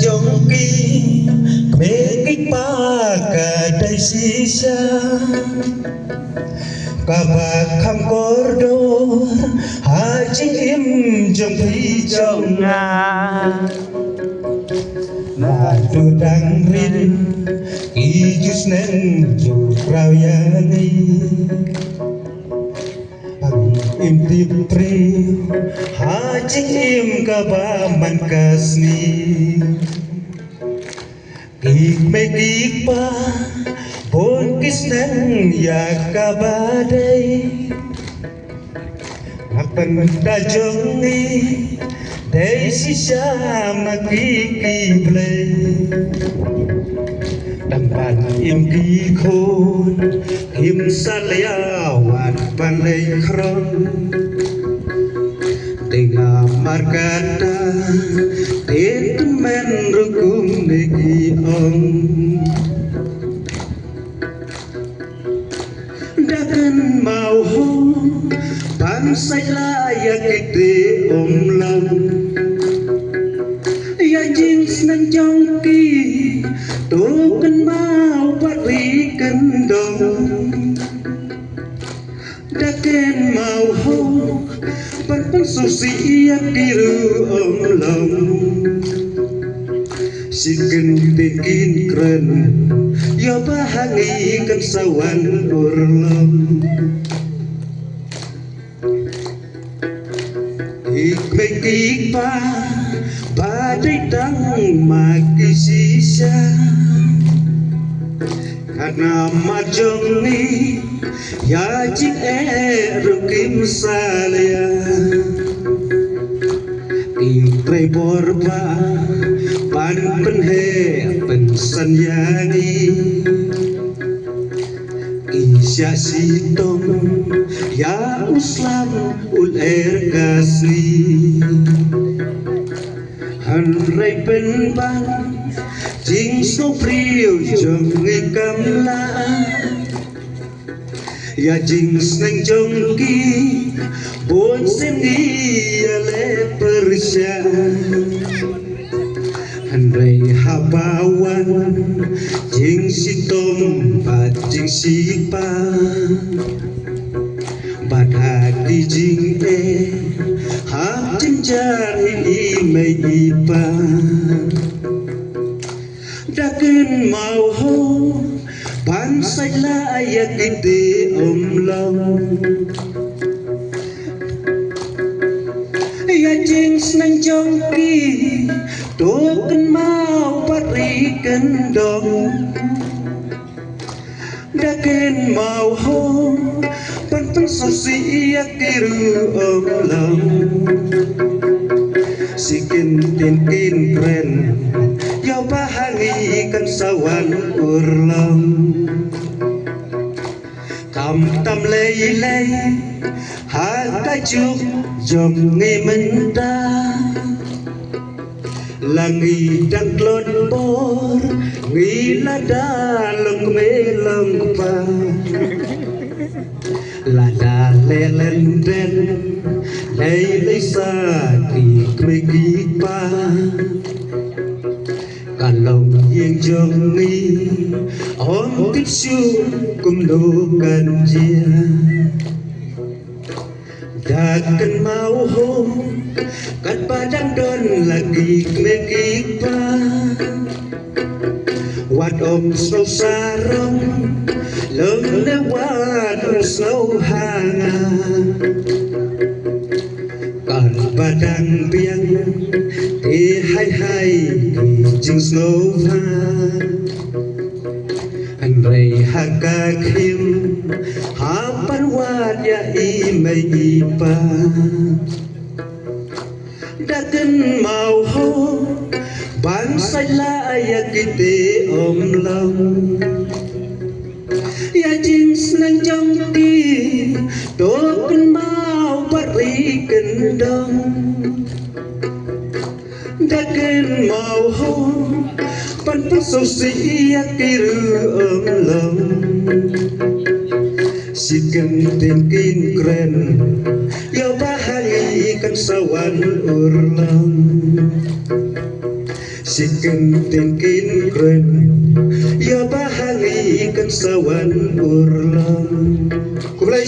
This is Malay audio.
jongki mekik pakai sisa kabak kham kordo haji im jongki jonga na tu dang rin ijus neng jukrau yani im tipri haji im kabaman kasni ik mekik pa bon kisneng ya kabadai apan tajong ni dei sisa makiki play tempat im ki khôn im saliawan pandai kron tengah markata temen rukung negi om dakan mau bangsa layak gede om lam ya jings nang jongki token mau pari kendong dakan mau pan susi ya kiru om lam siken bikin keren ya bahangi kan sawan urlam ik mekik pa badai tang maki sisa karena majong ni ya jik rukim salia ikrai borba pan penhe pensan yani isya sitong ya uslam ul kasni hanrai penban jing so priu jong kamla ya jing sneng jongki bon sendi ya le persya hanrai habawan jing sitom pat jing sipa badhati jing hap jing jari mai ipa daken mau bangsa layak gede om long ya jing senang jongki token mau pari kendong daken mau pan susi ya kiru om long sikin tinkin keren ya bahangi kan sawan urlam kam tam lei lei ha ka chuk jom ngi menta langi dak lon bor ngi lada long me long pa lada lelen den lei lei sa ki kreki pa kalong yang jongi om tipsu kumlukan dia dakan mau kat padang don lagi mekik pa wat om snow sarong leng lewat snow hanga kan padang biang hai hai jing snow va andrei haka kim hapan wat ya i mai ipa dakan mau bangsa layak gede om long ya jing senang jongki token mau pari kendong dakan mau pan susi ya kiru om long siken tinkin keren ya bahangi kan sawan urlang siken tingkin kren ya bahangi kan sawan urlang. Kumulai